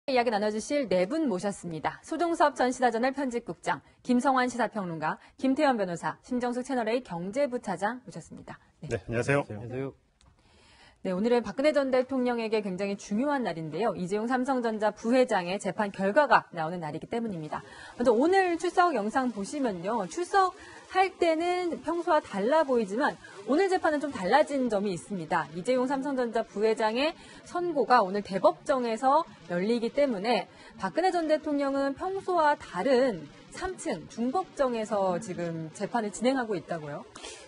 이야기 나눠주실 네 분 모셨습니다. 소종섭 전 시사저널 편집국장, 김성환 시사평론가, 김태현 변호사, 신정숙 채널A 경제부차장 모셨습니다. 네, 안녕하세요. 안녕하세요. 네, 오늘은 박근혜 전 대통령에게 굉장히 중요한 날인데요. 이재용 삼성전자 부회장의 재판 결과가 나오는 날이기 때문입니다. 먼저 오늘 출석 영상 보시면요. 출석할 때는 평소와 달라 보이지만 오늘 재판은 좀 달라진 점이 있습니다. 이재용 삼성전자 부회장의 선고가 오늘 대법정에서 열리기 때문에 박근혜 전 대통령은 평소와 다른 3층 중법정에서 지금 재판을 진행하고 있다고요?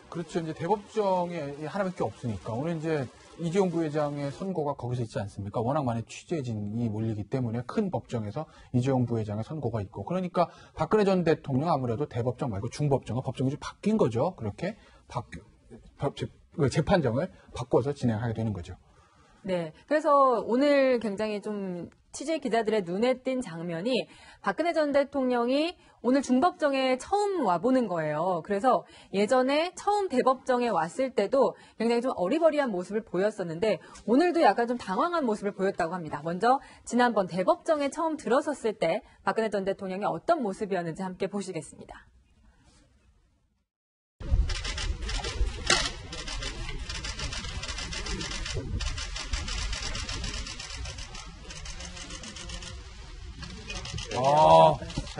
그렇죠. 이제 대법정에 하나밖에 없으니까 오늘 이제 이재용 부회장의 선고가 거기서 있지 않습니까? 워낙 많은 취재진이 몰리기 때문에 큰 법정에서 이재용 부회장의 선고가 있고, 그러니까 박근혜 전 대통령 아무래도 대법정 말고 중법정과 법정이 좀 바뀐 거죠. 그렇게 재판정을 바꿔서 진행하게 되는 거죠. 네. 그래서 오늘 굉장히 좀 취재 기자들의 눈에 띈 장면이 박근혜 전 대통령이 오늘 중법정에 처음 와보는 거예요. 그래서 예전에 처음 대법정에 왔을 때도 굉장히 좀 어리버리한 모습을 보였었는데 오늘도 약간 좀 당황한 모습을 보였다고 합니다. 먼저 지난번 대법정에 처음 들어섰을 때 박근혜 전 대통령이 어떤 모습이었는지 함께 보시겠습니다.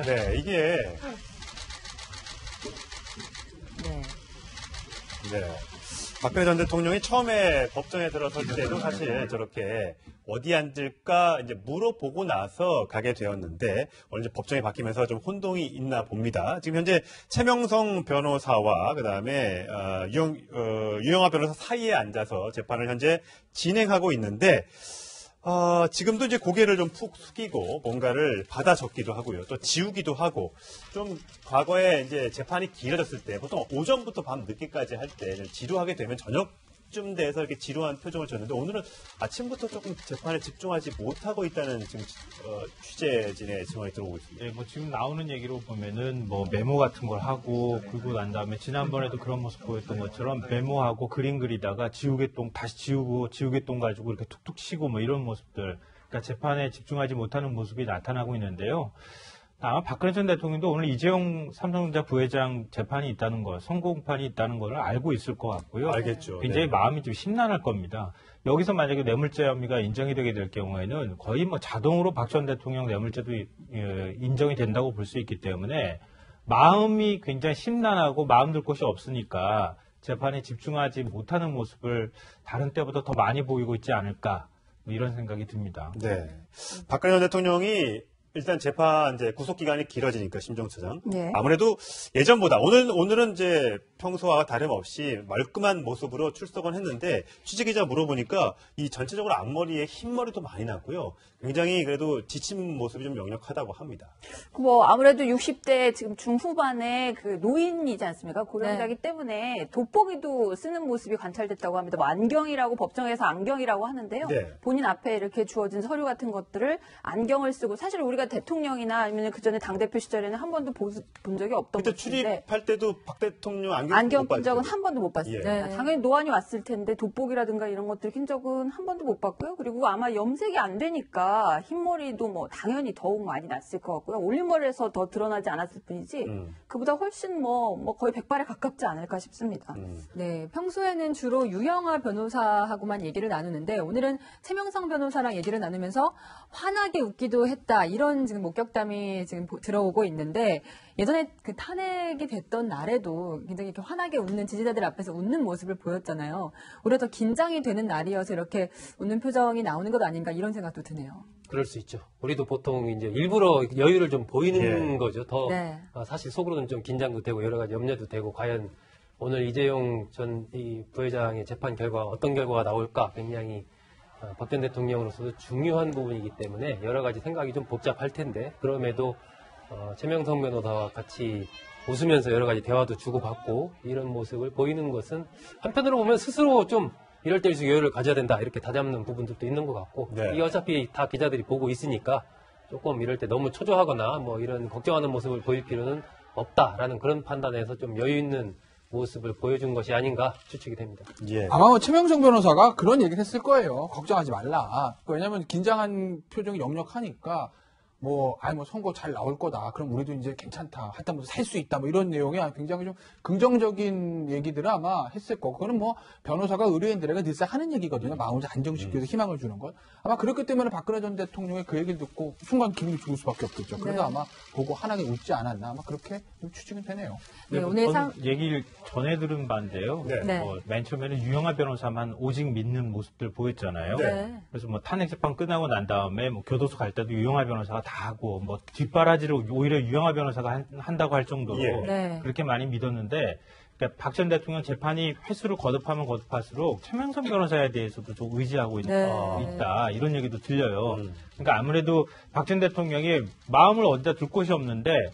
네, 이게 박근혜 전 대통령이 처음에 법정에 들어설 때도 사실 저렇게 어디 앉을까 이제 물어보고 나서 가게 되었는데 오늘 이제 법정이 바뀌면서 좀 혼동이 있나 봅니다. 지금 현재 최명성 변호사와 그다음에 유영하 변호사 사이에 앉아서 재판을 현재 진행하고 있는데. 지금도 이제 고개를 좀 푹 숙이고 뭔가를 받아 적기도 하고요. 또 지우기도 하고 좀 과거에 이제 재판이 길어졌을 때 보통 오전부터 밤 늦게까지 할 때 지루하게 되면 저녁쯤 돼서 이렇게 지루한 표정을 줬는데 오늘은 아침부터 조금 재판에 집중하지 못하고 있다는 지금 취재진의 증언이 들어오고 있습니다. 네, 뭐 지금 나오는 얘기로 보면은 뭐 메모 같은 걸 하고 그리고 난 다음에 지난번에도 그런 모습 보였던 것처럼 메모하고 그림 그리다가 지우개똥 다시 지우고 지우개똥 가지고 이렇게 툭툭 치고 뭐 이런 모습들, 그러니까 재판에 집중하지 못하는 모습이 나타나고 있는데요. 아마 박근혜 전 대통령도 오늘 이재용 삼성전자 부회장 재판이 있다는 거, 선고공판이 있다는 걸 알고 있을 것 같고요. 알겠죠. 굉장히 네. 마음이 좀 심란할 겁니다. 여기서 만약에 뇌물죄 혐의가 인정이 되게 될 경우에는 거의 뭐 자동으로 박 전 대통령 뇌물죄도 인정이 된다고 볼 수 있기 때문에 마음이 굉장히 심란하고 마음 둘 곳이 없으니까 재판에 집중하지 못하는 모습을 다른 때보다 더 많이 보이고 있지 않을까, 뭐 이런 생각이 듭니다. 네. 박근혜 전 대통령이 일단 재판 이제 구속 기간이 길어지니까 심정처장. 네. 아무래도 예전보다 오늘은 이제 평소와 다름없이 말끔한 모습으로 출석은 했는데 취재 기자 물어보니까 이 전체적으로 앞머리에 흰머리도 많이 났고요. 굉장히 그래도 지친 모습이 좀 역력하다고 합니다. 뭐 아무래도 60대 지금 중후반의 그 노인이지 않습니까? 고령자이기 때문에 돋보기도 쓰는 모습이 관찰됐다고 합니다. 뭐 안경이라고 법정에서 안경이라고 하는데요. 네. 본인 앞에 이렇게 주어진 서류 같은 것들을 안경을 쓰고, 사실 우리가 대통령이나 아니면 그 전에 당대표 시절에는 한 번도 본 적이 없던 그때 것인데 출입할 때도 박 대통령 안경 못 낀 적은 봤죠. 한 번도 못 봤어요. 예. 당연히 노안이 왔을 텐데 돋보기라든가 이런 것들 낀 적은 한 번도 못 봤고요. 그리고 아마 염색이 안 되니까 흰머리도 뭐 당연히 더욱 많이 났을 것 같고요. 올림머리에서 더 드러나지 않았을 뿐이지 그보다 훨씬 뭐 거의 100발에 가깝지 않을까 싶습니다. 네, 평소에는 주로 유영하 변호사하고만 얘기를 나누는데 오늘은 최명성 변호사랑 얘기를 나누면서 환하게 웃기도 했다, 이런 지금 목격담이 지금 들어오고 있는데 예전에 그 탄핵이 됐던 날에도 굉장히 이렇게 환하게 웃는 지지자들 앞에서 웃는 모습을 보였잖아요. 오히려 더 긴장이 되는 날이어서 이렇게 웃는 표정이 나오는 것 아닌가, 이런 생각도 드네요. 그럴 수 있죠. 우리도 보통 이제 일부러 여유를 좀 보이는 거죠. 더 네. 사실 속으로는 좀 긴장도 되고 여러 가지 염려도 되고, 과연 오늘 이재용 전 이 부회장의 재판 결과 어떤 결과가 나올까 굉장히 박 전 대통령으로서도 중요한 부분이기 때문에 여러 가지 생각이 좀 복잡할 텐데, 그럼에도 최명성 변호사와 같이 웃으면서 여러 가지 대화도 주고받고 이런 모습을 보이는 것은 한편으로 보면 스스로 좀 이럴 때일수록 여유를 가져야 된다, 이렇게 다잡는 부분들도 있는 것 같고, 네. 이 어차피 다 기자들이 보고 있으니까 조금 이럴 때 너무 초조하거나 뭐 이런 걱정하는 모습을 보일 필요는 없다라는 그런 판단에서 좀 여유 있는 모습을 보여준 것이 아닌가 추측이 됩니다. 예. 아마 뭐 최명성 변호사가 그런 얘기를 했을 거예요. 걱정하지 말라. 왜냐하면 긴장한 표정이 역력하니까 뭐 선거 잘 나올 거다. 그럼 우리도 이제 괜찮다. 하다못해 살 수 있다. 뭐 이런 내용의 굉장히 좀 긍정적인 얘기들을 아마 했을 거고. 그거는 뭐 변호사가 의뢰인들에게 늘상 하는 얘기거든요. 마음을 안정시키기 위해서 희망을 주는 것. 아마 그렇기 때문에 박근혜 전 대통령의 그 얘기를 듣고 순간 기분이 좋을 수밖에 없겠죠. 그래서 네. 아마 보고 환하게 웃지 않았나. 아마 그렇게 좀 추측이 되네요. 네, 오늘 얘기를 전해 들은 바인데요. 네. 네. 맨 처음에는 유영하 변호사만 오직 믿는 모습들 보였잖아요. 네. 그래서 뭐 탄핵 재판 끝나고 난 다음에 뭐 교도소 갈 때도 유영하 변호사가 다 하고 뭐 뒷바라지를 오히려 유영하 변호사가 한다고 할 정도로 예. 네. 그렇게 많이 믿었는데 그러니까 박 전 대통령 재판이 횟수를 거듭하면 거듭할수록 최명선 변호사에 대해서도 좀 의지하고 있다 이런 얘기도 들려요. 그러니까 아무래도 박 전 대통령이 마음을 어디다 둘 곳이 없는데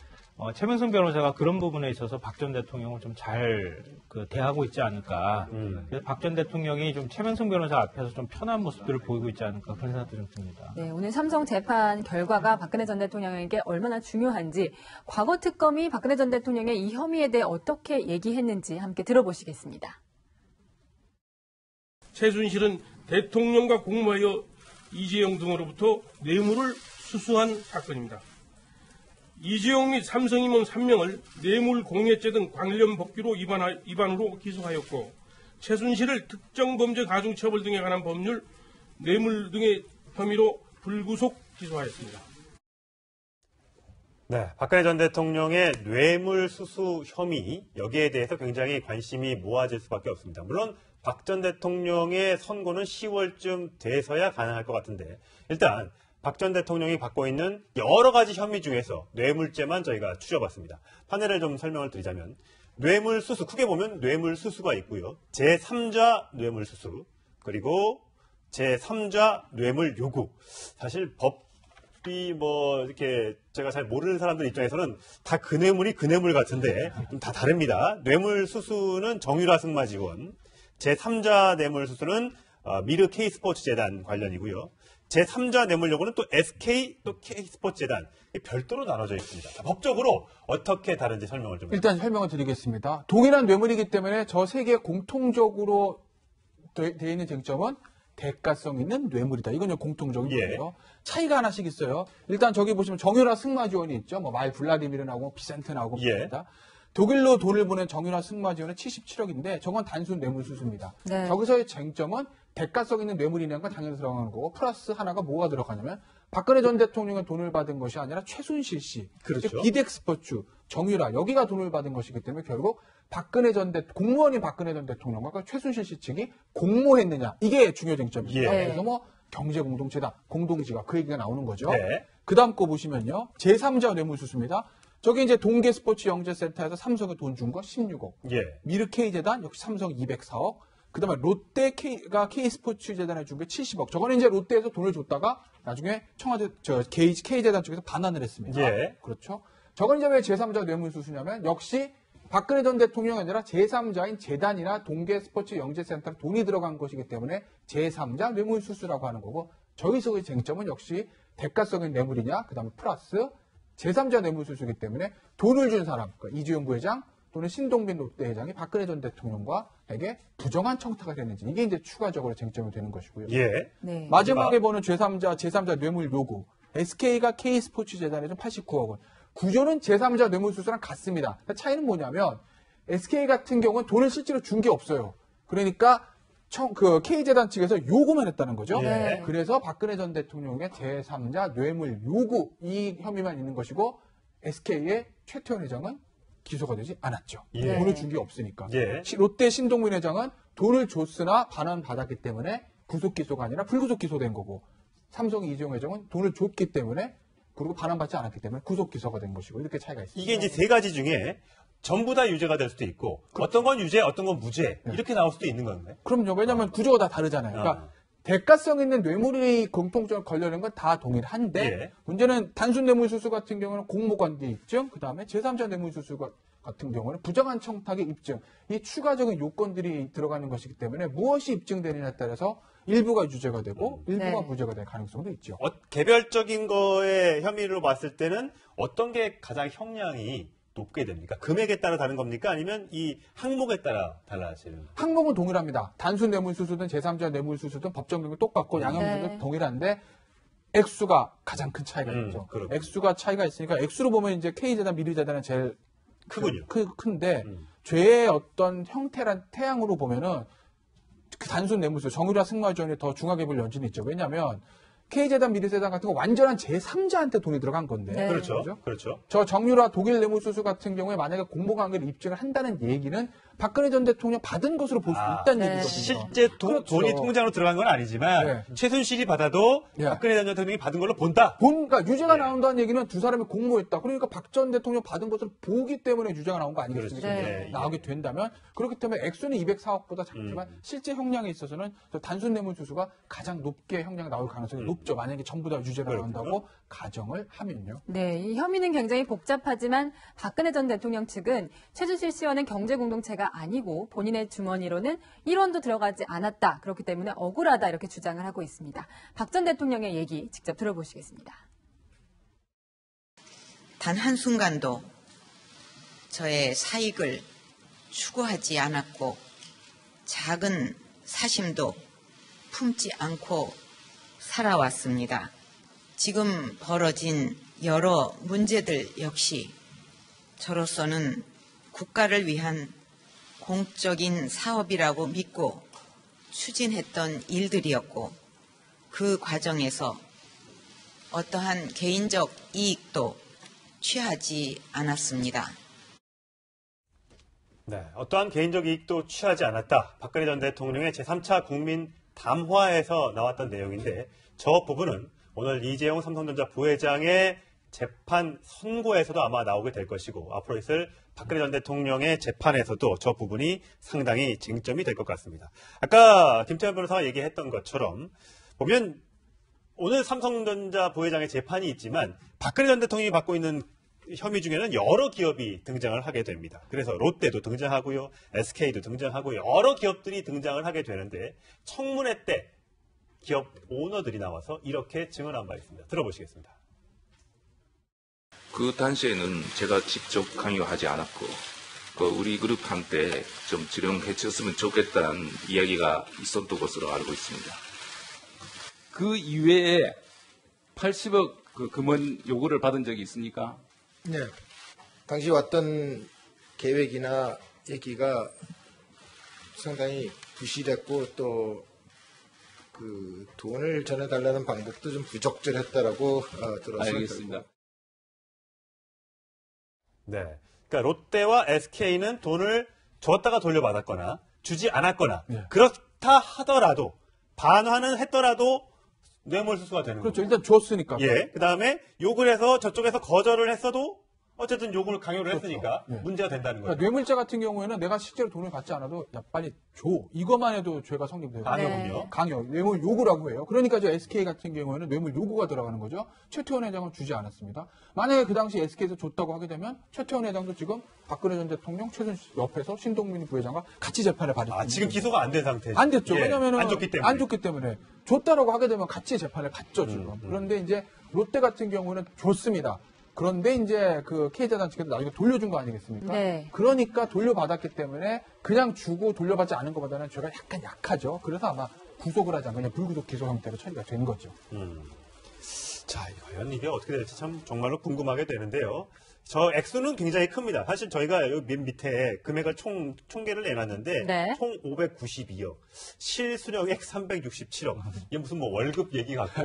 최명선 변호사가 그런 부분에 있어서 박 전 대통령을 좀 잘 대하고 있지 않을까. 그래서 박 전 대통령이 좀 최명선 변호사 앞에서 좀 편한 모습들을 보이고 있지 않을까 그런 생각도 좀 듭니다. 네, 오늘 삼성 재판 결과가 박근혜 전 대통령에게 얼마나 중요한지, 과거 특검이 박근혜 전 대통령의 이 혐의에 대해 어떻게 얘기했는지 함께 들어보시겠습니다. 최순실은 대통령과 공모하여 이재용 등으로부터 뇌물을 수수한 사건입니다. 이재용 및 삼성 임원 3명을 뇌물 공여죄 등 관련 법규로 위반으로 기소하였고, 최순실을 특정 범죄 가중처벌 등에 관한 법률, 뇌물 등의 혐의로 불구속 기소하였습니다. 네, 박근혜 전 대통령의 뇌물 수수 혐의, 여기에 대해서 굉장히 관심이 모아질 수밖에 없습니다. 물론 박 전 대통령의 선고는 10월쯤 돼서야 가능할 것 같은데, 일단 박 전 대통령이 받고 있는 여러 가지 혐의 중에서 뇌물죄만 저희가 추려봤습니다. 판례를 좀 설명을 드리자면, 뇌물 수수, 크게 보면 뇌물 수수가 있고요. 제3자 뇌물 수수, 그리고 제3자 뇌물 요구. 사실 법이 이렇게 제가 잘 모르는 사람들 입장에서는 다 그 뇌물이 그 뇌물 같은데 좀 다 다릅니다. 뇌물 수수는 정유라 승마 지원, 제3자 뇌물 수수는 미르 K스포츠 재단 관련이고요. 제3자 뇌물 요구는 또 SK 또 K스포츠 재단 별도로 나눠져 있습니다. 법적으로 어떻게 다른지 설명을 좀 일단 설명을 드리겠습니다. 동일한 뇌물이기 때문에 저 세 개 공통적으로 되어 있는 쟁점은 대가성 있는 뇌물이다. 이건 공통적인 거예요. 차이가 하나씩 있어요. 일단 저기 보시면 정유라 승마 지원이 있죠. 말 블라디미르 나오고 비센트 나오고 그렇습니다. 독일로 돈을 보낸 정유라 승마 지원은 77억인데 저건 단순 뇌물 수수입니다. 네. 저기서의 쟁점은 대가성 있는 뇌물이라는 건 당연히 들어가는 거고, 플러스 하나가 뭐가 들어가냐면 박근혜 전 대통령은 돈을 받은 것이 아니라 최순실 씨, 그렇죠. 기덱스포츠, 정유라 여기가 돈을 받은 것이기 때문에 결국 공무원인 박근혜 전 대통령과 최순실 씨 측이 공모했느냐, 이게 중요 쟁점입니다. 예. 그래서 경제 공동체다, 공동지가 그 얘기가 나오는 거죠. 네. 그다음 거 보시면요, 제3자 뇌물수수입니다. 저기 이제 동계스포츠 영재센터에서 삼성에 돈 준 거 16억. 예. 미르 K재단 역시 삼성 204억. 그다음에 롯데 K가 K스포츠 재단에 준 게 70억. 저거는 이제 롯데에서 돈을 줬다가 나중에 청와대 K재단 쪽에서 반환을 했습니다. 예. 그렇죠. 저건 이제 왜 제3자 뇌물수수냐면 역시 박근혜 전 대통령이 아니라 제3자인 재단이나 동계스포츠 영재센터에 돈이 들어간 것이기 때문에 제3자 뇌물수수라고 하는 거고, 저기서의 쟁점은 역시 대가성인 뇌물이냐, 그다음에 플러스 제3자 뇌물수수이기 때문에 돈을 준 사람, 그러니까 이재용 부회장 또는 신동빈 롯데 회장이 박근혜 전 대통령과에게 부정한 청탁을 했는지, 이게 이제 추가적으로 쟁점이 되는 것이고요. 예. 네. 마지막에 보는 제3자 뇌물 요구. SK가 K스포츠 재단에 좀 89억 원. 구조는 제3자 뇌물 수수랑 같습니다. 그러니까 차이는 뭐냐면 SK 같은 경우는 돈을 실제로 준 게 없어요. 그러니까 K재단 측에서 요구만 했다는 거죠. 네. 그래서 박근혜 전 대통령의 제3자 뇌물 요구, 이 혐의만 있는 것이고, SK의 최태원 회장은 기소가 되지 않았죠. 예. 돈을 준 게 없으니까. 예. 롯데 신동민 회장은 돈을 줬으나 반환 받았기 때문에 구속 기소가 아니라 불구속 기소된 거고, 삼성 이재용 회장은 돈을 줬기 때문에, 그리고 반환받지 않았기 때문에 구속 기소가 된 것이고, 이렇게 차이가 있습니다. 이게 이제 세 가지 중에 전부 다 유죄가 될 수도 있고, 어떤 건 유죄, 어떤 건 무죄, 이렇게 나올 수도 있는 건데. 그럼요. 왜냐하면 구조가 다 다르잖아요. 그러니까 대가성 있는 뇌물이 공통적으로 걸려있는 건 다 동일한데, 예. 문제는 단순 뇌물수수 같은 경우는 공모관계 입증, 그 다음에 제3자 뇌물수수 같은 경우는 부정한 청탁의 입증, 이 추가적인 요건들이 들어가는 것이기 때문에 무엇이 입증되느냐에 따라서 일부가 유죄가 되고 일부가 네. 무죄가 될 가능성도 있죠. 개별적인 거에 혐의로 봤을 때는 어떤 게 가장 형량이 높게 됩니까? 금액에 따라 다른 겁니까? 아니면 이 항목에 따라 달라지는? 항목은 동일합니다. 단순 뇌물수수든 제3자 뇌물수수든 법정 금액이 똑같고 양형수수도 네. 동일한데 액수가 가장 큰 차이가 있죠. 그렇군요. 액수가 차이가 있으니까 액수로 보면 이제 K재단, 미르재단은 제일 크군요. 큰데 죄의 어떤 형태란 태양으로 보면은 그 단순 뇌물수, 정유라 승마지원이 더 중하게 볼 여지는 있죠. 왜냐하면 K재단, 미르재단 같은 거 완전한 제3자한테 돈이 들어간 건데. 네. 그렇죠. 그죠? 그렇죠. 저 정유라 독일 뇌물수수 같은 경우에 만약에 공모관계를 입증을 한다는 얘기는 박근혜 전 대통령 받은 것으로 볼 수 있다는 네. 얘기거든요. 실제 그렇죠. 돈이 통장으로 들어간 건 아니지만 네. 최순실이 받아도 네. 박근혜 전 대통령이 받은 걸로 본다. 그러니까 유죄가 네. 나온다는 얘기는 두 사람이 공모했다. 그러니까 박 전 대통령 받은 것을 보기 때문에 유죄가 나온 거 아니겠습니까? 그렇죠. 네. 나오게 된다면 그렇기 때문에 액수는 204억보다 작지만 실제 형량에 있어서는 저 단순 뇌물수수가 가장 높게 형량 나올 가능성이 높죠. 만약에 전부 다 유죄가 그렇군요. 나온다고 가정을 하면요. 네, 이 혐의는 굉장히 복잡하지만 박근혜 전 대통령 측은 최순실 씨와는 경제 공동체가 아니고 본인의 주머니로는 1원도 들어가지 않았다. 그렇기 때문에 억울하다 이렇게 주장을 하고 있습니다. 박 전 대통령의 얘기 직접 들어보시겠습니다. 단 한순간도 저의 사익을 추구하지 않았고 작은 사심도 품지 않고 살아왔습니다. 지금 벌어진 여러 문제들 역시 저로서는 국가를 위한 공적인 사업이라고 믿고 추진했던 일들이었고 그 과정에서 어떠한 개인적 이익도 취하지 않았습니다. 네, 어떠한 개인적 이익도 취하지 않았다. 박근혜 전 대통령의 제3차 국민 담화에서 나왔던 내용인데 저 부분은 오늘 이재용 삼성전자 부회장의 재판 선고에서도 아마 나오게 될 것이고 앞으로 있을 박근혜 전 대통령의 재판에서도 저 부분이 상당히 쟁점이 될 것 같습니다. 아까 김태현 변호사가 얘기했던 것처럼 보면 오늘 삼성전자 부회장의 재판이 있지만 박근혜 전 대통령이 받고 있는 혐의 중에는 여러 기업이 등장을 하게 됩니다. 그래서 롯데도 등장하고요. SK도 등장하고요. 여러 기업들이 등장을 하게 되는데 청문회 때 기업 오너들이 나와서 이렇게 증언한 바 있습니다. 들어보시겠습니다. 그 당시에는 제가 직접 강요하지 않았고 우리 그룹 한때 좀 지령해줬으면 좋겠다는 이야기가 있었던 것으로 알고 있습니다. 그 이외에 80억 그 금원 요구를 받은 적이 있습니까? 네. 당시 왔던 계획이나 얘기가 상당히 부실했고 또 그 돈을 전해달라는 방법도 좀 부적절했다라고 들었습니다. 알겠습니다. 네. 그러니까 롯데와 SK는 돈을 줬다가 돌려받았거나 주지 않았거나 네. 그렇다 하더라도 반환은 했더라도 뇌물수수가 되는 그렇죠. 거죠. 일단 줬으니까. 예. 그다음에 욕을 해서 저쪽에서 거절을 했어도 어쨌든 요구를 강요를 했으니까 예. 문제가 된다는 거예요. 그러니까 뇌물자 같은 경우에는 내가 실제로 돈을 받지 않아도 야 빨리 줘. 이것만 해도 죄가 성립돼요. 강요군요. 강요. 뇌물 요구라고 해요. 그러니까 저 SK 같은 경우에는 뇌물 요구가 들어가는 거죠. 최태원 회장은 주지 않았습니다. 만약에 그 당시 SK에서 줬다고 하게 되면 최태원 회장도 지금 박근혜 전 대통령 최순실 옆에서 신동민 부회장과 같이 재판을 받을 수 있는 지금 거죠. 기소가 안 된 상태죠. 안 됐죠. 예, 왜냐면은 안 줬기 때문에. 줬다라고 하게 되면 같이 재판을 받죠, 지금. 그런데 이제 롯데 같은 경우는 줬습니다. 그런데 이제 그 K재단 측에서 나중에 돌려준 거 아니겠습니까? 네. 그러니까 돌려받았기 때문에 그냥 주고 돌려받지 않은 것보다는 죄가 약간 약하죠. 그래서 아마 구속을 하지 않고 그냥 불구속 기소 형태로 처리가 된 거죠. 자, 과연 이게 어떻게 될지 참 정말로 궁금하게 되는데요. 저 액수는 굉장히 큽니다. 사실 저희가 여기 맨 밑에 금액을 총계를 내놨는데 네. 총 592억, 실수령액 367억. 이게 무슨 뭐 월급 얘기 같고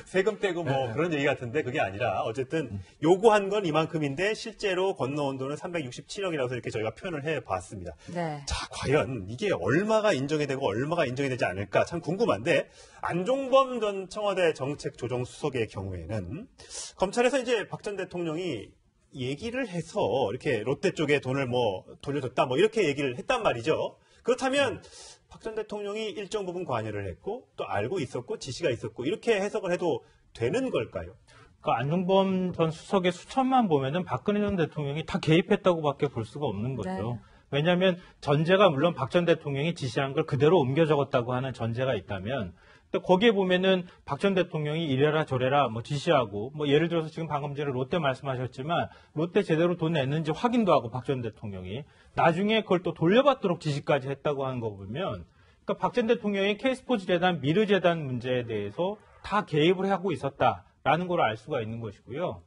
세금 떼고 뭐 그런 얘기 같은데 그게 아니라 어쨌든 요구한 건 이만큼인데 실제로 건너온 돈은 367억이라서 이렇게 저희가 표현을 해봤습니다. 네. 자, 과연 이게 얼마가 인정이 되고 얼마가 인정이 되지 않을까 참 궁금한데 안종범 전 청와대 정책조정수석의 경우에는 검찰에서 이제 박 전 대통령이 얘기를 해서 이렇게 롯데 쪽에 돈을 뭐 돌려줬다 뭐 이렇게 얘기를 했단 말이죠. 그렇다면 박 전 대통령이 일정 부분 관여를 했고 또 알고 있었고 지시가 있었고 이렇게 해석을 해도 되는 걸까요? 그러니까 안종범 전 수석의 수천만 보면은 박근혜 전 대통령이 다 개입했다고밖에 볼 수가 없는 거죠. 네. 왜냐하면 전제가 물론 박 전 대통령이 지시한 걸 그대로 옮겨 적었다고 하는 전제가 있다면 근데 거기에 보면은 박 전 대통령이 이래라 저래라 뭐 지시하고 뭐 예를 들어서 지금 방금 전에 롯데 말씀하셨지만 롯데 제대로 돈 냈는지 확인도 하고 박 전 대통령이 나중에 그걸 또 돌려받도록 지시까지 했다고 하는 거 보면 그러니까 박 전 대통령이 K스포츠 재단 미르 재단 문제에 대해서 다 개입을 하고 있었다라는 걸 알 수가 있는 것이고요.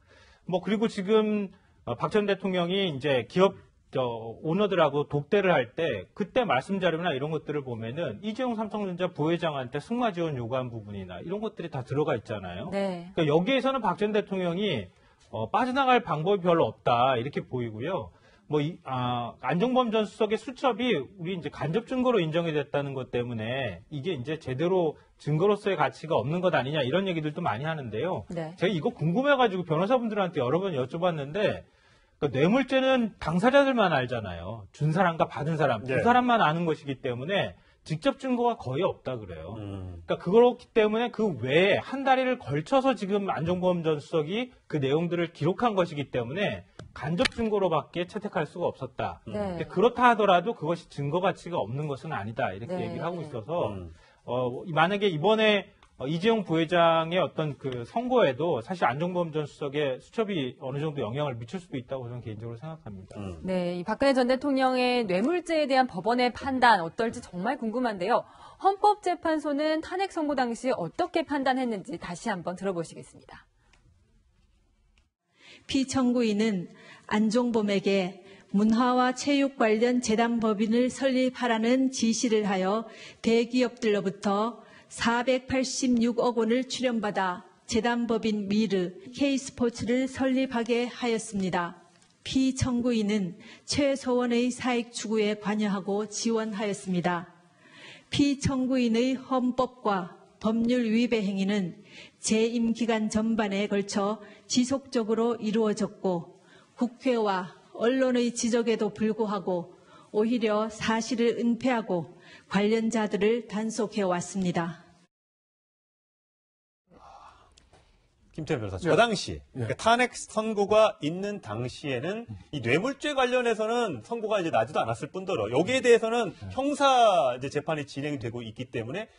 뭐 그리고 지금 박 전 대통령이 이제 기업 오너들하고 독대를 할 때 그때 말씀 자료나 이런 것들을 보면은 이재용 삼성전자 부회장한테 승마 지원 요구한 부분이나 이런 것들이 다 들어가 있잖아요. 네. 그러니까 여기에서는 박 전 대통령이 빠져나갈 방법이 별로 없다 이렇게 보이고요. 뭐 안종범 전 수석의 수첩이 우리 이제 간접 증거로 인정이 됐다는 것 때문에 이게 이제 제대로 증거로서의 가치가 없는 것 아니냐 이런 얘기들도 많이 하는데요. 네. 제가 이거 궁금해가지고 변호사분들한테 여러 번 여쭤봤는데. 그러니까 뇌물죄는 당사자들만 알잖아요. 준 사람과 받은 사람, 두 사람만 아는 것이기 때문에 직접 증거가 거의 없다 그래요. 그러니까 그렇기 때문에 그 외에 한 다리를 걸쳐서 지금 안종범 전 수석이 그 내용들을 기록한 것이기 때문에 간접 증거로밖에 채택할 수가 없었다. 네. 그렇다 하더라도 그것이 증거 가치가 없는 것은 아니다. 이렇게 네. 얘기를 하고 있어서 만약에 이번에 이재용 부회장의 어떤 그 선거에도 사실 안종범 전 수석의 수첩이 어느 정도 영향을 미칠 수도 있다고 저는 개인적으로 생각합니다. 네, 이 박근혜 전 대통령의 뇌물죄에 대한 법원의 판단 어떨지 정말 궁금한데요. 헌법재판소는 탄핵 선고 당시 어떻게 판단했는지 다시 한번 들어보시겠습니다. 피청구인은 안종범에게 문화와 체육 관련 재단법인을 설립하라는 지시를 하여 대기업들로부터 486억 원을 출연받아 재단법인 미르, K스포츠를 설립하게 하였습니다. 피청구인은 최소원의 사익 추구에 관여하고 지원하였습니다. 피청구인의 헌법과 법률 위배 행위는 재임 기간 전반에 걸쳐 지속적으로 이루어졌고 국회와 언론의 지적에도 불구하고 오히려 사실을 은폐하고 관련자들을 단속해 왔습니다. 김태현 변호사, 저 당시 그러니까 탄핵 선고가 있는 당시에는 이 뇌물죄 관련해서는 선고가 이제 나지도 않았을 뿐더러 여기에 대해서는 형사 이제 재판이 진행되고 있기 때문에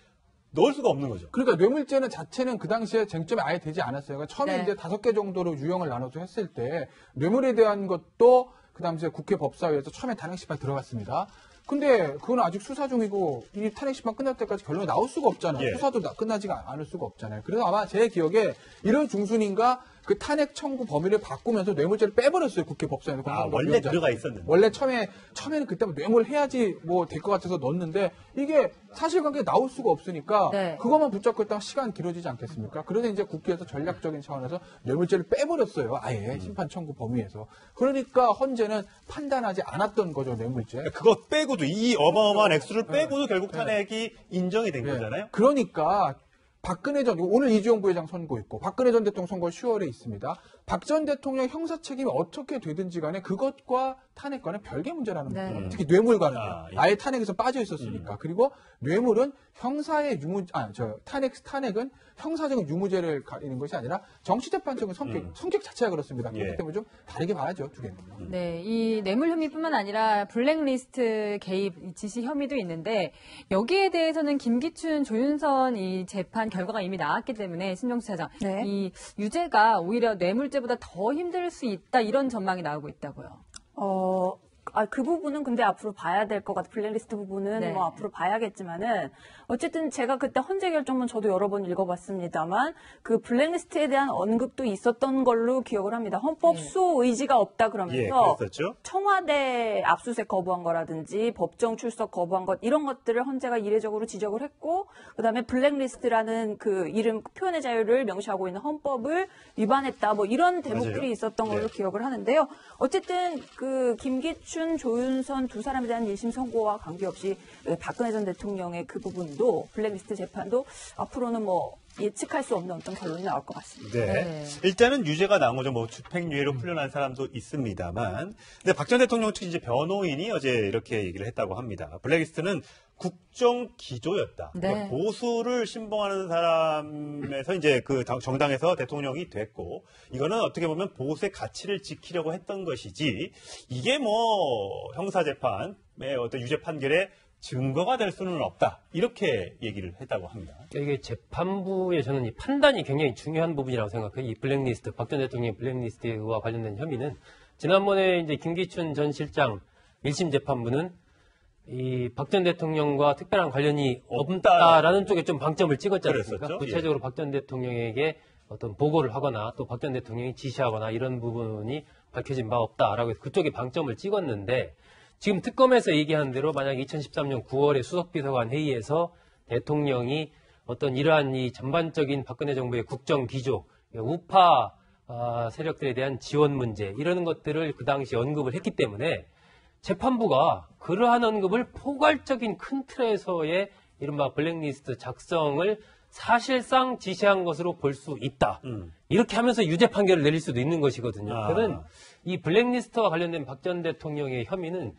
넣을 수가 없는 거죠. 그러니까 뇌물죄는 자체는 그 당시에 쟁점이 아예 되지 않았어요. 그러니까 처음에 네. 이제 5개 정도로 유형을 나눠서 했을 때 뇌물에 대한 것도 그 당시에 국회 법사위에서 처음에 탄핵 심판 들어갔습니다. 근데 그건 아직 수사 중이고 이 탄핵 심판 끝날 때까지 결론이 나올 수가 없잖아요. 예. 수사도 끝나지가 않을 수가 없잖아요. 그래서 아마 제 기억에 이런 중순인가 그 탄핵 청구 범위를 바꾸면서 뇌물죄를 빼버렸어요. 국회 법사위에서. 원래 들어가 있었는데. 원래 처음에는 그때 뇌물 해야지 뭐 될 것 같아서 넣었는데 이게 사실관계 나올 수가 없으니까 네. 그것만 붙잡고 있다가 시간 길어지지 않겠습니까? 그래서 이제 국회에서 전략적인 차원에서 뇌물죄를 빼버렸어요. 아예 심판 청구 범위에서. 그러니까 헌재는 판단하지 않았던 거죠. 뇌물죄. 그거 빼고도 이 어마어마한 액수를 빼고도 결국 탄핵이 인정이 된 거잖아요. 그러니까 박근혜 전 오늘 이재용 부회장 선고 있고 박근혜 전 대통령 선거 10월에 있습니다. 박 전 대통령 형사 책임이 어떻게 되든지 간에 그것과 탄핵과는 별개 문제라는 네. 거예요. 특히 뇌물과는 예. 아예 탄핵에서 빠져 있었으니까. 그리고 뇌물은 형사의 탄핵은 형사적인 유무죄를 가리는 것이 아니라 정치재판적인 성격 자체가 그렇습니다. 그렇기 때문에 좀 다르게 봐야죠, 두 개는. 네, 이 뇌물 혐의뿐만 아니라 블랙리스트 개입 지시 혐의도 있는데 여기에 대해서는 김기춘, 조윤선 이 재판 결과가 이미 나왔기 때문에 신정수 차장 네. 이 유죄가 오히려 뇌물죄보다 더 힘들 수 있다 이런 전망이 나오고 있다고요. 그 부분은 근데 앞으로 봐야 될 것 같아요. 블랙리스트 부분은 네. 뭐 앞으로 봐야겠지만은 어쨌든 제가 그때 헌재 결정문 저도 여러 번 읽어봤습니다만 그 블랙리스트에 대한 언급도 있었던 걸로 기억을 합니다. 헌법 수호 의지가 없다 그러면서 그랬었죠. 청와대 압수수색 거부한 거라든지 법정 출석 거부한 것 이런 것들을 헌재가 이례적으로 지적을 했고 그다음에 블랙리스트라는 그 이름 표현의 자유를 명시하고 있는 헌법을 위반했다 뭐 이런 대목들이 맞아요. 있었던 걸로 기억을 하는데요. 어쨌든 그 김기춘, 조윤선 두 사람에 대한 1심 선고와 관계없이 박근혜 전 대통령의 그 부분도 블랙리스트 재판도 앞으로는 뭐 예측할 수 없는 어떤 결론이 나올 것 같습니다. 네. 일단은 유죄가 나온 거죠. 뭐 집행유예로 풀려난 사람도 있습니다만. 근데 박 전 대통령 측 이제 변호인이 어제 이렇게 얘기를 했다고 합니다. 블랙리스트는 국정 기조였다. 네. 그러니까 보수를 신봉하는 사람에서 이제 그 정당에서 대통령이 됐고, 이거는 어떻게 보면 보수의 가치를 지키려고 했던 것이지, 이게 뭐 형사재판의 어떤 유죄 판결에 증거가 될 수는 없다. 이렇게 얘기를 했다고 합니다. 이게 재판부의 저는 이 판단이 굉장히 중요한 부분이라고 생각해요. 이 블랙리스트, 박 전 대통령의 블랙리스트와 관련된 혐의는 지난번에 이제 김기춘 전 실장 1심 재판부는 이 박 전 대통령과 특별한 관련이 없다라는 쪽에 좀 방점을 찍었지 않습니까? 그랬었죠? 구체적으로 박 전 대통령에게 어떤 보고를 하거나 또 박 전 대통령이 지시하거나 이런 부분이 밝혀진 바 없다라고 해서 그쪽에 방점을 찍었는데 지금 특검에서 얘기한 대로 만약 2013년 9월에 수석비서관 회의에서 대통령이 어떤 이러한 이 전반적인 박근혜 정부의 국정 기조, 우파 세력들에 대한 지원 문제 이런 것들을 그 당시 언급을 했기 때문에 재판부가 그러한 언급을 포괄적인 큰 틀에서의 이른바 블랙리스트 작성을 사실상 지시한 것으로 볼 수 있다. 이렇게 하면서 유죄 판결을 내릴 수도 있는 것이거든요. 저는 이 블랙리스트와 관련된 박 전 대통령의 혐의는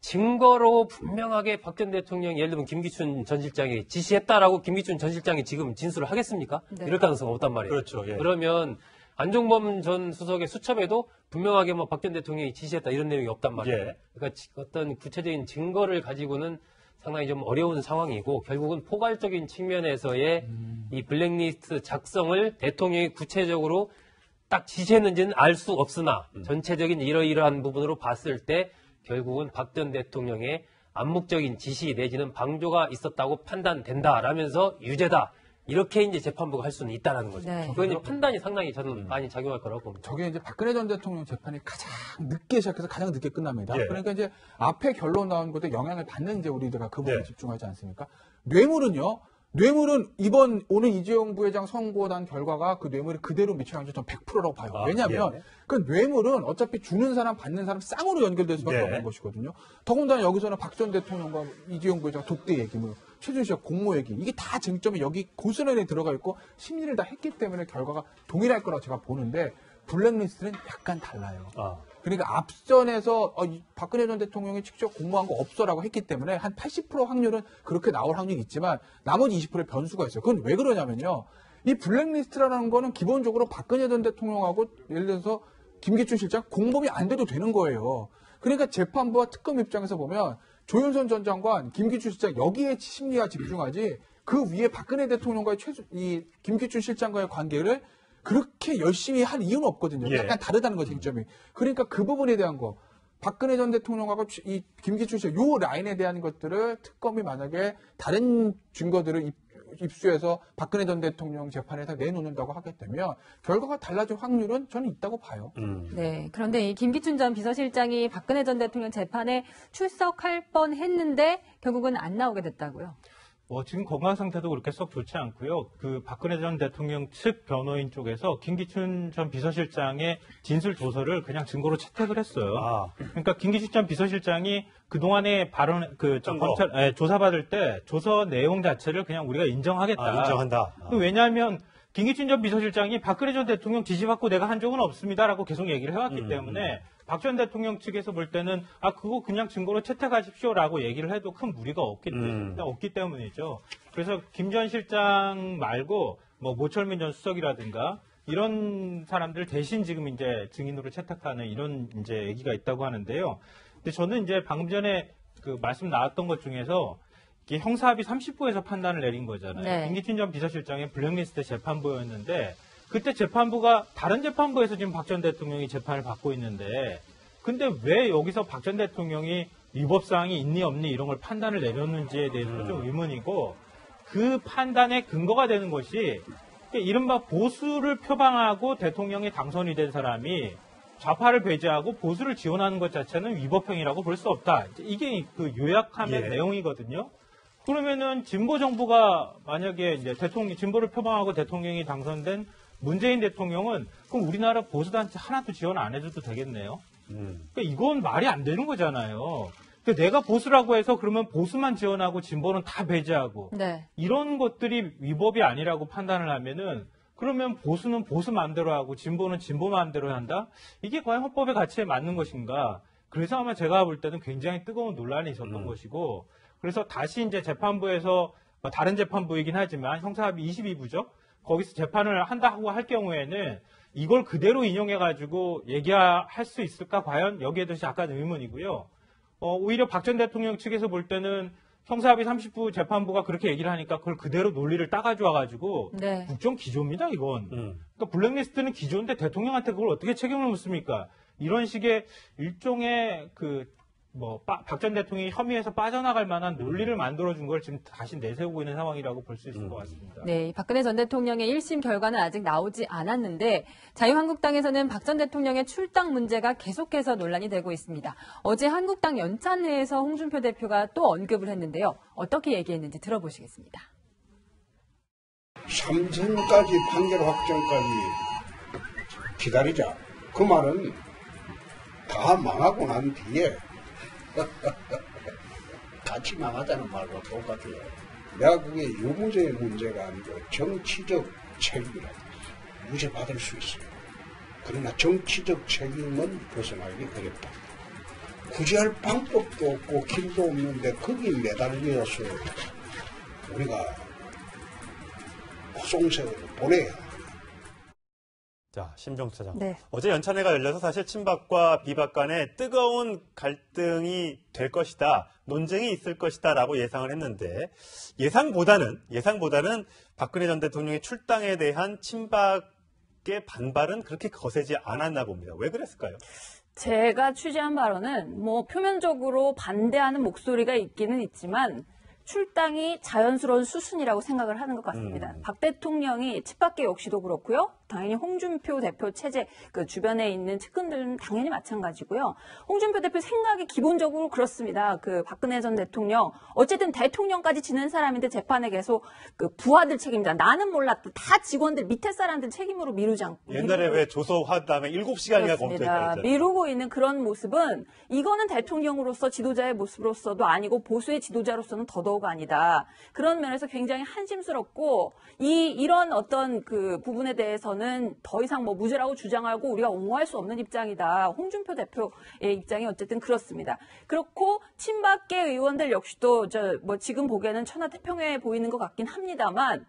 증거로 분명하게 박 전 대통령이 예를 들면 김기춘 전 실장이 지시했다라고 김기춘 전 실장이 지금 진술을 하겠습니까? 네. 이럴 가능성은 없단 말이에요. 그렇죠. 예. 그러면 안종범 전 수석의 수첩에도 분명하게 뭐 박 전 대통령이 지시했다 이런 내용이 없단 말이에요. 예. 그러니까 어떤 구체적인 증거를 가지고는 상당히 좀 어려운 상황이고 결국은 포괄적인 측면에서의 이 블랙리스트 작성을 대통령이 구체적으로 딱 지시했는지는 알 수 없으나 전체적인 이러이러한 부분으로 봤을 때 결국은 박 전 대통령의 암묵적인 지시 내지는 방조가 있었다고 판단된다라면서 유죄다. 이렇게 이제 재판부가 할 수는 있다라는 거죠. 네. 그건 이제 판단이 상당히 저는 많이 작용할 거라고 봅니다. 저게 이제 박근혜 전 대통령 재판이 가장 늦게 시작해서 가장 늦게 끝납니다. 예. 그러니까 이제 앞에 결론 나온 것에 영향을 받는 이제 우리가 그 부분에 네. 집중하지 않습니까? 뇌물은 이번 오늘 이재용 부회장 선고 난 결과가 그 뇌물이 그대로 미쳐나가는 전 100%라고 봐요. 왜냐하면 예. 그 뇌물은 어차피 주는 사람 받는 사람 쌍으로 연결될 수밖에 네. 없는 것이거든요. 더군다나 여기서는 박 전 대통령과 이재용 부회장 독대 얘기, 최준실 공모 얘기 이게 다 쟁점이 여기 고스란히 들어가 있고 심리를 다 했기 때문에 결과가 동일할 거라고 제가 보는데 블랙리스트는 약간 달라요. 그러니까 앞전에서 박근혜 전 대통령이 직접 공모한 거 없어라고 했기 때문에 한 80% 확률은 그렇게 나올 확률이 있지만 나머지 20%의 변수가 있어요. 그건 왜 그러냐면요. 이 블랙리스트라는 거는 기본적으로 박근혜 전 대통령하고 예를 들어서 김기춘 실장 공범이 안 돼도 되는 거예요. 그러니까 재판부와 특검 입장에서 보면 조윤선 전 장관, 김기춘 실장 여기에 심리가 집중하지 그 위에 박근혜 대통령과의 이 김기춘 실장과의 관계를 그렇게 열심히 할 이유는 없거든요. 예. 약간 다르다는 거 쟁점이. 그러니까 그 부분에 대한 거 박근혜 전 대통령하고 이 김기춘 실장 요 라인에 대한 것들을 특검이 만약에 다른 증거들을 입수해서 박근혜 전 대통령 재판에서 내놓는다고 하게 되면 결과가 달라질 확률은 저는 있다고 봐요. 네. 그런데 이 김기춘 전 비서실장이 박근혜 전 대통령 재판에 출석할 뻔했는데 결국은 안 나오게 됐다고요. 지금 건강 상태도 그렇게 썩 좋지 않고요. 그 박근혜 전 대통령 측 변호인 쪽에서 김기춘 전 비서실장의 진술 조서를 그냥 증거로 채택을 했어요. 그러니까 김기춘 전 비서실장이 그 동안에 발언 검찰 조사받을 때 조서 내용 자체를 그냥 우리가 인정하겠다. 인정한다. 왜냐하면 김기춘 전 비서실장이 박근혜 전 대통령 지시받고 내가 한 적은 없습니다라고 계속 얘기를 해왔기 때문에 박 전 대통령 측에서 볼 때는 그거 그냥 증거로 채택하십시오라고 얘기를 해도 큰 무리가 없기 때문이죠. 그래서 김 전 실장 말고 뭐 모철민 전 수석이라든가 이런 사람들 대신 지금 이제 증인으로 채택하는 이런 이제 얘기가 있다고 하는데요. 근데 저는 이제 방금 전에 그 말씀 나왔던 것 중에서 이게 형사합의 30부에서 판단을 내린 거잖아요. 네. 김기춘 전 비서실장의 블랙리스트 재판부였는데 그때 재판부가 다른 재판부에서 지금 박 전 대통령이 재판을 받고 있는데 근데 왜 여기서 박 전 대통령이 위법사항이 있니 없니 이런 걸 판단을 내렸는지에 대해서 좀 의문이고 그 판단의 근거가 되는 것이 이른바 보수를 표방하고 대통령이 당선이 된 사람이 좌파를 배제하고 보수를 지원하는 것 자체는 위법행위라고 볼 수 없다. 이게 그 요약하는 내용이거든요. 그러면은 진보 정부가 만약에 이제 진보를 표방하고 대통령이 당선된 문재인 대통령은 그럼 우리나라 보수단체 하나도 지원 안 해줘도 되겠네요. 그러니까 이건 말이 안 되는 거잖아요. 그러니까 내가 보수라고 해서 그러면 보수만 지원하고 진보는 다 배제하고 네. 이런 것들이 위법이 아니라고 판단을 하면은 그러면 보수는 보수 마음대로 하고 진보는 진보 마음대로 한다? 이게 과연 헌법의 가치에 맞는 것인가? 그래서 아마 제가 볼 때는 굉장히 뜨거운 논란이 있었던 것이고 그래서 다시 이제 재판부에서 다른 재판부이긴 하지만 형사합의 22부죠. 거기서 재판을 한다고 할 경우에는 이걸 그대로 인용해가지고 얘기할 수 있을까? 과연 여기에 대해서 약간 의문이고요. 오히려 박 전 대통령 측에서 볼 때는 형사합의 30부 재판부가 그렇게 얘기를 하니까 그걸 그대로 논리를 따가지고 와가지고 네. 국정 기조입니다, 이건. 그러니까 블랙리스트는 기조인데 대통령한테 그걸 어떻게 책임을 묻습니까? 이런 식의 일종의 박 전 대통령이 혐의에서 빠져나갈 만한 논리를 만들어준 걸 지금 다시 내세우고 있는 상황이라고 볼 수 있을 것 같습니다. 네, 박근혜 전 대통령의 1심 결과는 아직 나오지 않았는데 자유한국당에서는 박 전 대통령의 출당 문제가 계속해서 논란이 되고 있습니다. 어제 한국당 연찬회에서 홍준표 대표가 또 언급을 했는데요. 어떻게 얘기했는지 들어보시겠습니다. 3선까지 판결 확정까지 기다리자. 그 말은 다 망하고 난 뒤에 같이 망하자는 말과 똑같아요. 내가 그게 유무죄의 문제가 아니고 정치적 책임이라 무죄 받을 수 있어요. 그러나 정치적 책임은 벗어나기 어렵다. 구제할 방법도 없고 길도 없는데 거기 매달려서 우리가 송세월을 보내야 합니다. 자, 심정수 차장. 네. 어제 연찬회가 열려서 사실 친박과 비박 간에 뜨거운 갈등이 될 것이다, 논쟁이 있을 것이다라고 예상을 했는데 예상보다는 박근혜 전 대통령의 출당에 대한 친박의 반발은 그렇게 거세지 않았나 봅니다. 왜 그랬을까요? 제가 취재한 바로는 표면적으로 반대하는 목소리가 있기는 있지만 출당이 자연스러운 수순이라고 생각을 하는 것 같습니다. 박 대통령이 칩밖에 역시도 그렇고요. 당연히 홍준표 대표 체제 그 주변에 있는 측근들은 당연히 마찬가지고요. 홍준표 대표 생각이 기본적으로 그렇습니다. 그 박근혜 전 대통령 어쨌든 대통령까지 지낸 사람인데 재판에 계속 그 부하들 책임이다. 나는 몰랐다. 다 직원들 밑에 사람들 책임으로 미루지 않고. 옛날에 왜 조소한 다음에 7시간이나 검토했다. 미루고 있는 그런 모습은 이거는 대통령으로서 지도자의 모습으로서도 아니고 보수의 지도자로서는 더더욱 아니다. 그런 면에서 굉장히 한심스럽고 이런 어떤 그 부분에 대해서는 더 이상 무죄라고 주장하고 우리가 옹호할 수 없는 입장이다. 홍준표 대표의 입장이 어쨌든 그렇습니다. 그렇고 친박계 의원들 역시도 지금 보기에는 천하태평해 보이는 것 같긴 합니다만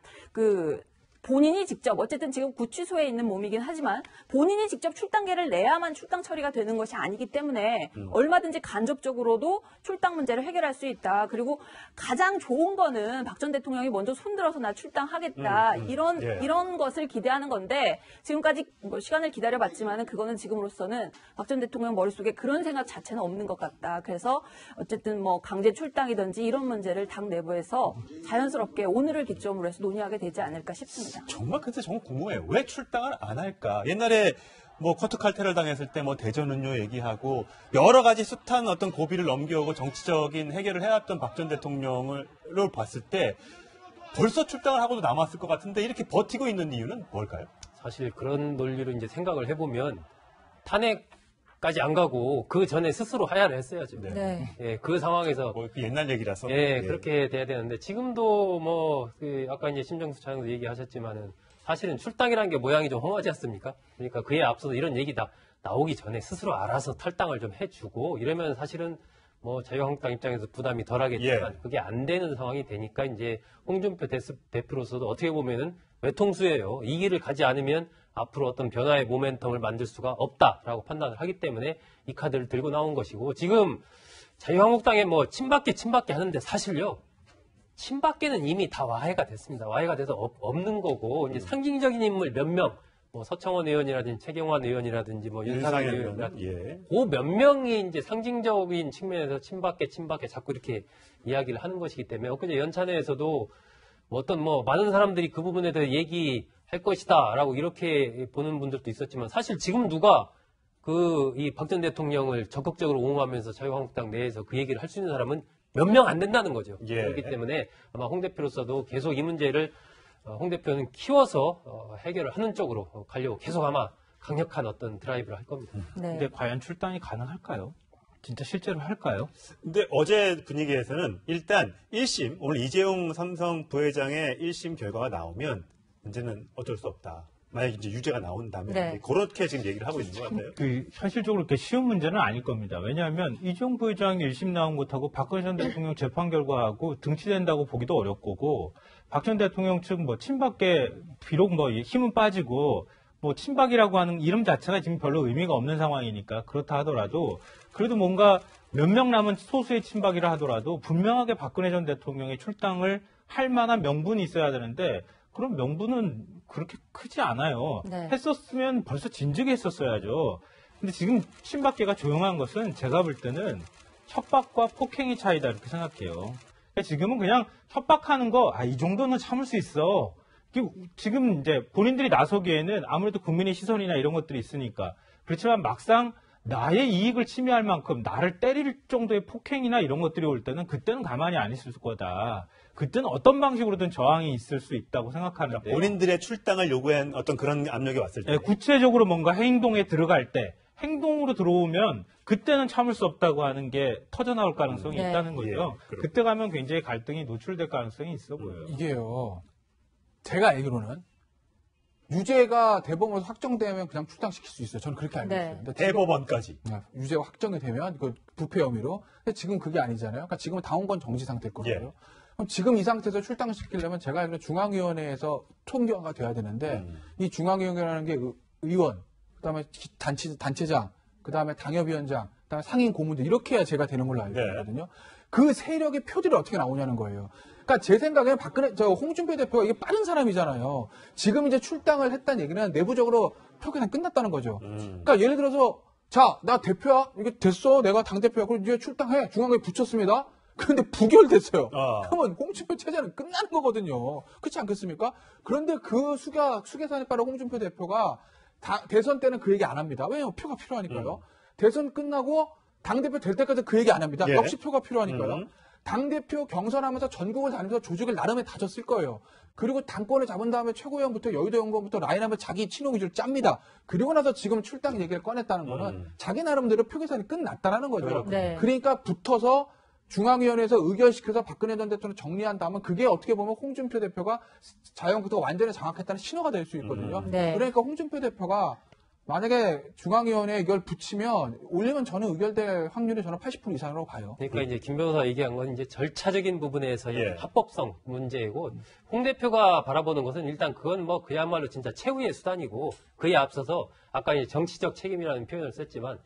본인이 직접 어쨌든 지금 구치소에 있는 몸이긴 하지만 본인이 직접 출당계를 내야만 출당 처리가 되는 것이 아니기 때문에 얼마든지 간접적으로도 출당 문제를 해결할 수 있다. 그리고 가장 좋은 거는 박 전 대통령이 먼저 손들어서 나 출당하겠다. 이런 것을 기대하는 건데 지금까지 시간을 기다려봤지만은 그거는 지금으로서는 박 전 대통령 머릿속에 그런 생각 자체는 없는 것 같다. 그래서 어쨌든 강제 출당이든지 이런 문제를 당 내부에서 자연스럽게 오늘을 기점으로 해서 논의하게 되지 않을까 싶습니다. 정말 궁금해요. 왜 출당을 안 할까? 옛날에 커트 칼퇴를 당했을 때 대전은요 얘기하고 여러 가지 숱한 어떤 고비를 넘겨오고 정치적인 해결을 해왔던 박 전 대통령을 봤을 때 벌써 출당을 하고도 남았을 것 같은데 이렇게 버티고 있는 이유는 뭘까요? 사실 그런 논리로 이제 생각을 해보면 탄핵까지 안 가고 그 전에 스스로 하야를 했어야죠. 네. 예, 그 상황에서 옛날 얘기라서 그렇게 돼야 되는데 지금도 아까 이제 심정수 차장도 얘기하셨지만은 사실은 출당이라는 게 모양이 좀 험하지 않습니까? 그러니까 그에 앞서서 이런 얘기 다 나오기 전에 스스로 알아서 탈당을 좀 해주고 이러면 사실은 자유한국당 입장에서 부담이 덜하겠지만 그게 안 되는 상황이 되니까 이제 홍준표 대표로서도 어떻게 보면은 외통수예요. 이 길을 가지 않으면 앞으로 어떤 변화의 모멘텀을 만들 수가 없다라고 판단을 하기 때문에 이 카드를 들고 나온 것이고 지금 자유한국당에 친박계 하는데 사실요. 친박계는 이미 다 와해가 됐습니다. 와해가 돼서 없는 거고 이제 상징적인 인물 몇 명, 서청원 의원이라든지 최경환 의원이라든지 윤상현 의원이라든지 그 몇 명이 이제 상징적인 측면에서 친박계 자꾸 이렇게 이야기를 하는 것이기 때문에 엊그제 연찬회에서도 많은 사람들이 그 부분에 대해 얘기할 것이다라고 이렇게 보는 분들도 있었지만 사실 지금 누가 이 박 전 대통령을 적극적으로 옹호하면서 자유한국당 내에서 그 얘기를 할 수 있는 사람은 몇 명 안 된다는 거죠. 그렇기 때문에 아마 홍 대표로서도 계속 이 문제를 홍 대표는 키워서 해결을 하는 쪽으로 가려고 계속 아마 강력한 어떤 드라이브를 할 겁니다. 근데 과연 출당이 가능할까요? 진짜 실제로 할까요? 근데 어제 분위기에서는 일단 1심, 오늘 이재용 삼성 부회장의 1심 결과가 나오면 문제는 어쩔 수 없다. 만약에 이제 유죄가 나온다면 그렇게 지금 얘기를 하고 있는 것 같아요. 현실적으로 그렇게 쉬운 문제는 아닐 겁니다. 왜냐하면 이재용 부회장이 1심 나온 것하고 박근혜 전 대통령 재판 결과하고 등치된다고 보기도 어렵고 박 전 대통령 측 친박계 비록 힘은 빠지고 뭐 친박이라고 하는 이름 자체가 지금 별로 의미가 없는 상황이니까 그렇다 하더라도 그래도 뭔가 몇 명 남은 소수의 친박이라 하더라도 분명하게 박근혜 전 대통령의 출당을 할 만한 명분이 있어야 되는데 그런 명분은 그렇게 크지 않아요. 네. 했었으면 벌써 진즉에 했었어야죠. 근데 지금 친박계가 조용한 것은 제가 볼 때는 협박과 폭행의 차이다 이렇게 생각해요. 그러니까 지금은 그냥 협박하는 거, 이 정도는 참을 수 있어. 지금 이제 본인들이 나서기에는 아무래도 국민의 시선이나 이런 것들이 있으니까. 그렇지만 막상 나의 이익을 침해할 만큼 나를 때릴 정도의 폭행이나 이런 것들이 올 때는 그때는 가만히 안 있을 거다. 그때는 어떤 방식으로든 저항이 있을 수 있다고 생각하는데. 그러니까 본인들의 출당을 요구한 어떤 그런 압력이 왔을 때. 네, 구체적으로 뭔가 행동에 들어갈 때 행동으로 들어오면 그때는 참을 수 없다고 하는 게 터져나올 가능성이 네. 있다는 거죠. 그때 가면 굉장히 갈등이 노출될 가능성이 있어 보여요. 이게요. 제가 알기로는 유죄가 대법원에서 확정되면 그냥 출당시킬 수 있어요. 저는 그렇게 알고 네. 있어요. 근데 대법원까지. 유죄가 확정이 되면 그 부패 혐의로. 근데 지금 그게 아니잖아요. 그러니까 지금은 당원권 정지 상태거든요. 예. 그럼 지금 이 상태에서 출당시키려면 제가 알기로 중앙위원회에서 통과가 돼야 되는데 이 중앙위원회라는 게 의원, 그다음에 단체장, 그다음에 당협위원장, 그다음에 상임 고문들 이렇게 해야 제가 되는 걸로 알고 있거든요. 그 세력의 표들이 어떻게 나오냐는 거예요. 그러니까 제 생각에는 홍준표 대표가 이게 빠른 사람이잖아요. 지금 이제 출당을 했다는 얘기는 내부적으로 표결은 끝났다는 거죠. 그러니까 예를 들어서 자, 나 대표야. 이게 됐어. 내가 당대표야. 그럼 이제 출당해. 중앙에 붙였습니다. 그런데 부결됐어요. 그러면 홍준표 체제는 끝나는 거거든요. 그렇지 않겠습니까? 그런데 그 수계산에 빠른 홍준표 대표가 대선 때는 그 얘기 안 합니다. 왜냐하면 표가 필요하니까요. 대선 끝나고 당대표 될 때까지 그 얘기 안 합니다. 예. 역시 표가 필요하니까요. 당대표 경선하면서 전국을 다니면서 조직을 나름에 다졌을 거예요. 그리고 당권을 잡은 다음에 최고위원부터 여의도 연구원부터 라인하면 자기 친호 위주로 짭니다. 그리고 나서 지금 출당 얘기를 꺼냈다는 거는 자기 나름대로 표 계산이 끝났다라는 거죠. 네. 그러니까 붙어서 중앙위원회에서 의결시켜서 박근혜 전 대통령 정리한 다음은 그게 어떻게 보면 홍준표 대표가 자유한국당가 완전히 장악했다는 신호가 될 수 있거든요. 네. 그러니까 홍준표 대표가 만약에 중앙위원회에 이걸 붙이면 올리면 저는 의결될 확률이 저는 80% 이상으로 봐요. 그러니까 이제 김 변호사 얘기한 건 이제 절차적인 부분에서의 예. 합법성 문제이고 홍 대표가 바라보는 것은 일단 그건 뭐 그야말로 진짜 최후의 수단이고 그에 앞서서 아까 이제 정치적 책임이라는 표현을 썼지만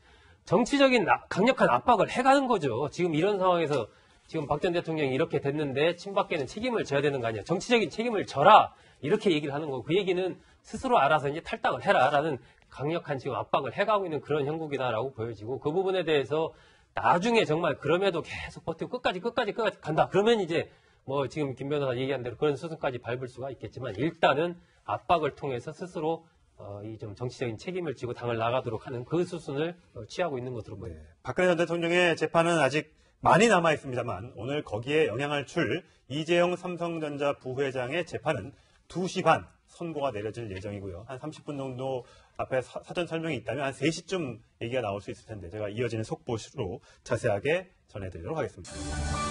정치적인 강력한 압박을 해가는 거죠. 지금 이런 상황에서 지금 박 전 대통령이 이렇게 됐는데 친박계는 책임을 져야 되는 거 아니야. 정치적인 책임을 져라. 이렇게 얘기를 하는 거고 그 얘기는 스스로 알아서 이제 탈당을 해라라는 강력한 지금 압박을 해가고 있는 그런 형국이다라고 보여지고 그 부분에 대해서 나중에 정말 그럼에도 계속 버티고 끝까지 간다. 그러면 이제 뭐 지금 김 변호사 얘기한 대로 그런 수순까지 밟을 수가 있겠지만 일단은 압박을 통해서 스스로 이 좀 정치적인 책임을 지고 당을 나가도록 하는 그 수순을 취하고 있는 것으로 보입니다. 박근혜 전 대통령의 재판은 아직 많이 남아 있습니다만 오늘 거기에 영향을 줄 이재용 삼성전자 부회장의 재판은 2시 반 선고가 내려질 예정이고요. 한 30분 정도 앞에 사전 설명이 있다면 한 3시쯤 얘기가 나올 수 있을 텐데 제가 이어지는 속보로 자세하게 전해드리도록 하겠습니다.